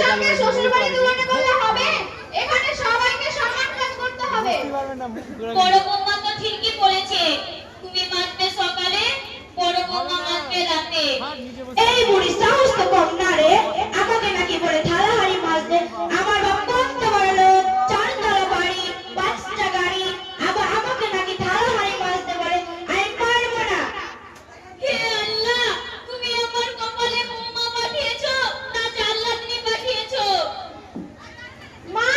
সঙ্গে শ্বশুর বাড়ি তুলনা করলে হবে? এখানে সবাইকে সমান কাজ করতে হবে। বড় বৌমা তো ঠিকই বলেছে, তুমি মারবে সকালে, বড় বৌমা মারবে রাতে। এই বুড়ি সাহস তো কম না রে, আমাকে নাকি বলে থালা হাড়ি মাজতে। আমার বাপ কত বড় লোক, 4 তলা বাড়ি, 5টা গাড়ি, আবার আমাকে নাকি থালা হাড়ি মাজতে বলে। আমি পারবো না। হে আল্লাহ, তুমি আমার কপালে বৌমা পাঠিয়েছো না জাল্লাদনি পাঠিয়েছো? মা,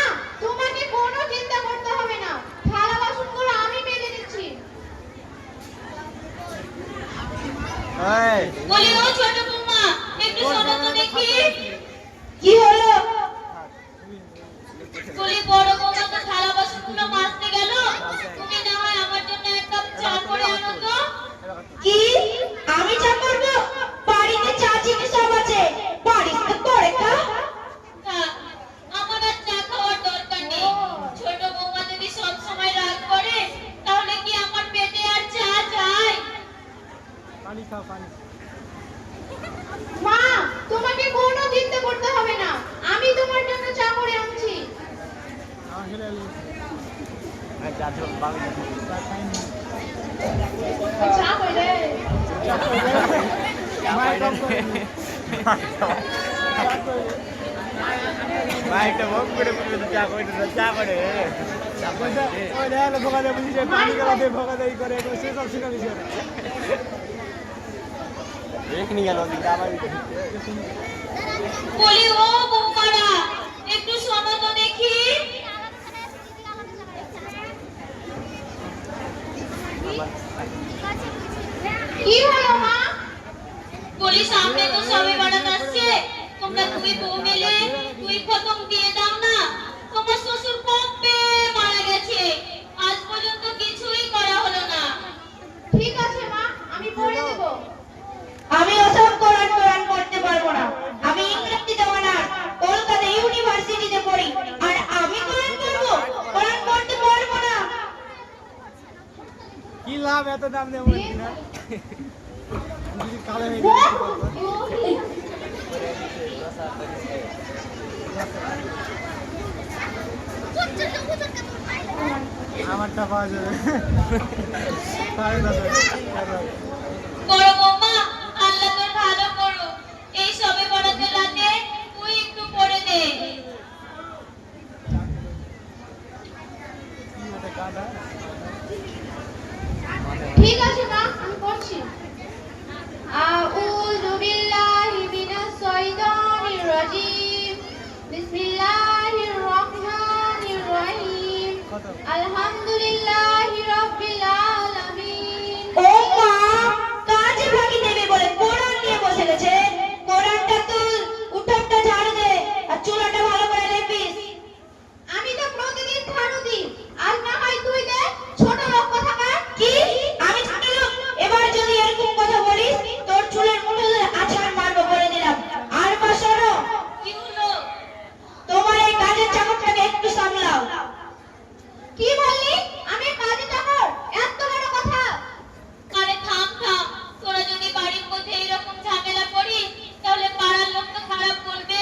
তোমাকে কোনো চিন্তা করতে হবে না, থালা বাসনগুলো আমি মেজে দিচ্ছি। বলি ও ছোট বৌমা, একটু শোনো তো দেখি। কি হলো? বলি বড় বৌমা তো থালা বাসনগুলো মাজতে গেল, তুমি না হয় আমার জন্য এক কাপ চা করে আনো তো। কি? আমি চা করবো? বাড়িতে চা চিনি সব আছে, বাড়িতে করে খা। থাক, আমার আর চা খাওয়ার দরকার নেই। ছোট বৌমা যদি সব সময় রাগ করে, তাহলে কি আমার পেটে আর চা যায়? মা, তোমাকে কোনো চিন্তা করতে হবে না, আমি তোমার জন্য চা করে আনছি। চা কইলে মাইকটা বক করে চা করে চা করে ওই দেখো ভোগাতে বুঝি যে পানি গলাতে ভোগাতে করে সে সব শিখা দিছে এক নি গেল দাবাই বলি ও বৌমারা, একটু শোনো তো দেখি। কি হলো মা? বলি সামনে তো সবে বারাত আসছে, তোমরা দুই বউ মিলে দুই খতম দিয়ে দাও না। তোমার শ্বশুর কবে মারা গেছে, আজ পর্যন্ত কিছুই করা হলো না। ঠিক আছে মা, আমি পড়ে দেব। আমি ওসব কোরআন কোরআন পড়তে পারবো না, আমি ইংরেজি জমানার কলকাতা ইউনিভার্সিটিতে পড়ি, আর আমি কোরআন পড়বো? কোরআন পড়তে পারবো না। কি লাভ এত দাম দেব না যদি কালো হয়ে আমারটা পাওয়া যাবে বড় বৌমা, আল্লাহ তোর ভালো করো। এই সবে বরাতের রাতে তুই একটু পড়ে দে। ঠিক আছে মা, আমি পড়ছি। আউযু বিল্লাহি মিনাশ শাইতানির রাজিম। বিসমিল্লাহির রহমানির রহিম। আলহামদুলিল্লাহি রাব্বিল আলামিন। ও মা, কাজে ফাঁকি দেবে বলে কোরআন নিয়ে বসে গেছে। কোরআনটা তুল, উঠোনটা ঝাড়ু দে, আর চুলাটা ভালো করে লেপিস। আমি তো প্রতিদিন ঝাড়ু দিই, আজ না হয় তুই দে। ছোট লোক কোথাকার। কি? আমি ছোট লোক? এবার যদি এরকম কথা বলিস, তোর চুলের মুঠো ধরে আছাড় মারবো বলে দিলাম। আর মা শোনো, কি হলো? তোমার এই কাজের চাকরটাকে একটু সামলাও। কি বললি? আমি কাজের চাকর? এত বড় কথা! আরে থাম থাম, তোরা যদি বাড়ির মধ্যে এরকম ঝামেলা করিস, তাহলে পাড়ার লোক তো খারাপ বলবে।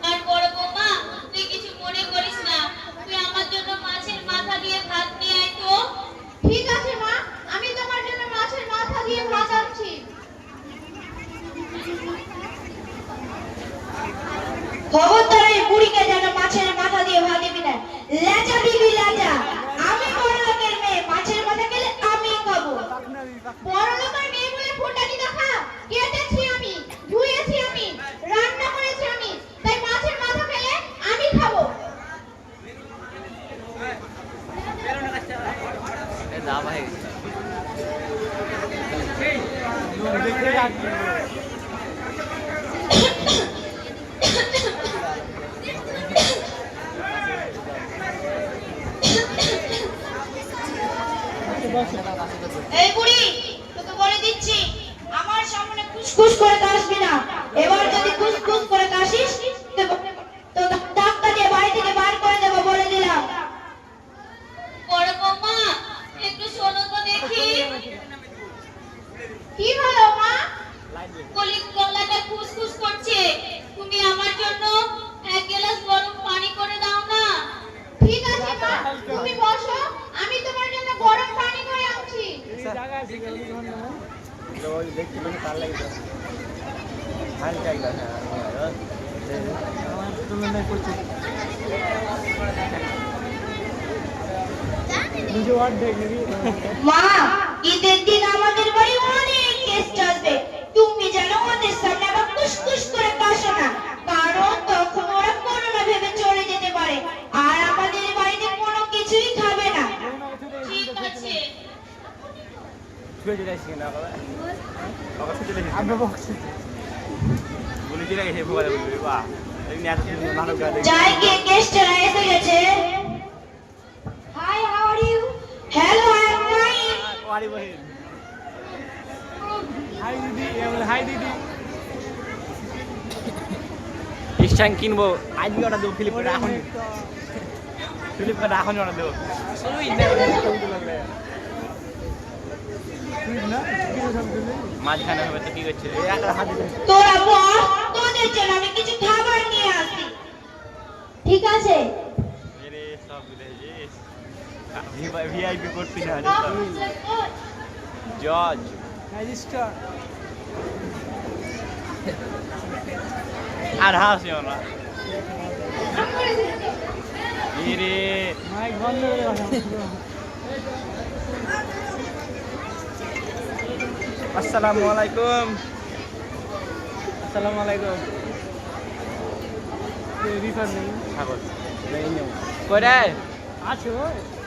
আর বড় বৌমা, তুই কিছু মনে করিস না, তুই আমার জন্য মাছের মাথা দিয়ে ভাত নিয়ে আয় তো। ঠিক আছে মা, আমি তোমার জন্য মাছের মাথা দিয়ে ভাত আনছি। খবরদার এই বুড়িকে যেন মাছের মাথা দিয়ে ভাত দিবি না। লেজা দিবি লেজা। আমি বড় লোকের মেয়ে, মাছের মাথা খেলে আমি খাবো। বড় লোকের মেয়ে বলে ফুটানি দেখা? কেটেছি আমি, ধুয়েছি আমি, রান্না করেছি আমি, তাই মাছের মাথা খেলে আমি খাবো। দাবাই দেখতে পেলে তার লাগে হালকা একটা আমার তুলনায় করছে দুটো ওয়ার্ড দেখ নাকি মা, ঈদের দিন আমাদের বাড়ি অনেক গেস্ট আসবে। তুমি যেন ওদের সামনে আবার কুসকুস করে কাশো না, কারণ তখন ওরা করোনা ভেবে চলে যেতে পারে আর আমাদের বাড়িতে কোনো কিছুই খাবে না। ঠিক আছে। ছুঁয়ে চলে আসছি না বাবা বাবা ছুঁয়ে চলে আসছি বলে চলে গেছে ভোগালে বলবি বাহ নাটক যাই কে গেস্টরা এসে গেছে। Hi, how are you? Hello, I am fine. ওয়ারি বহিন হাই দিদি হাই দিদি স্ট্যান্ড কিনবো আজকে অর্ডার দেবো ফিলিপকার্টে এখনই অর্ডার দেবো মাঝখানে হবে তো কি করছে তোরা বল, তোদের জন্য আমি কিছু খাবার নিয়ে আসি। ঠিক আছে। সব ভিআইপি করছি না জজ ম্যাজিস্ট্রেট আর হাসি না রে মাইক বন্ধ করে আসসালামু আলাইকুম আসসালামু আলাইকুম রিফার নেই ছাগল নেই নেই কই রে আছে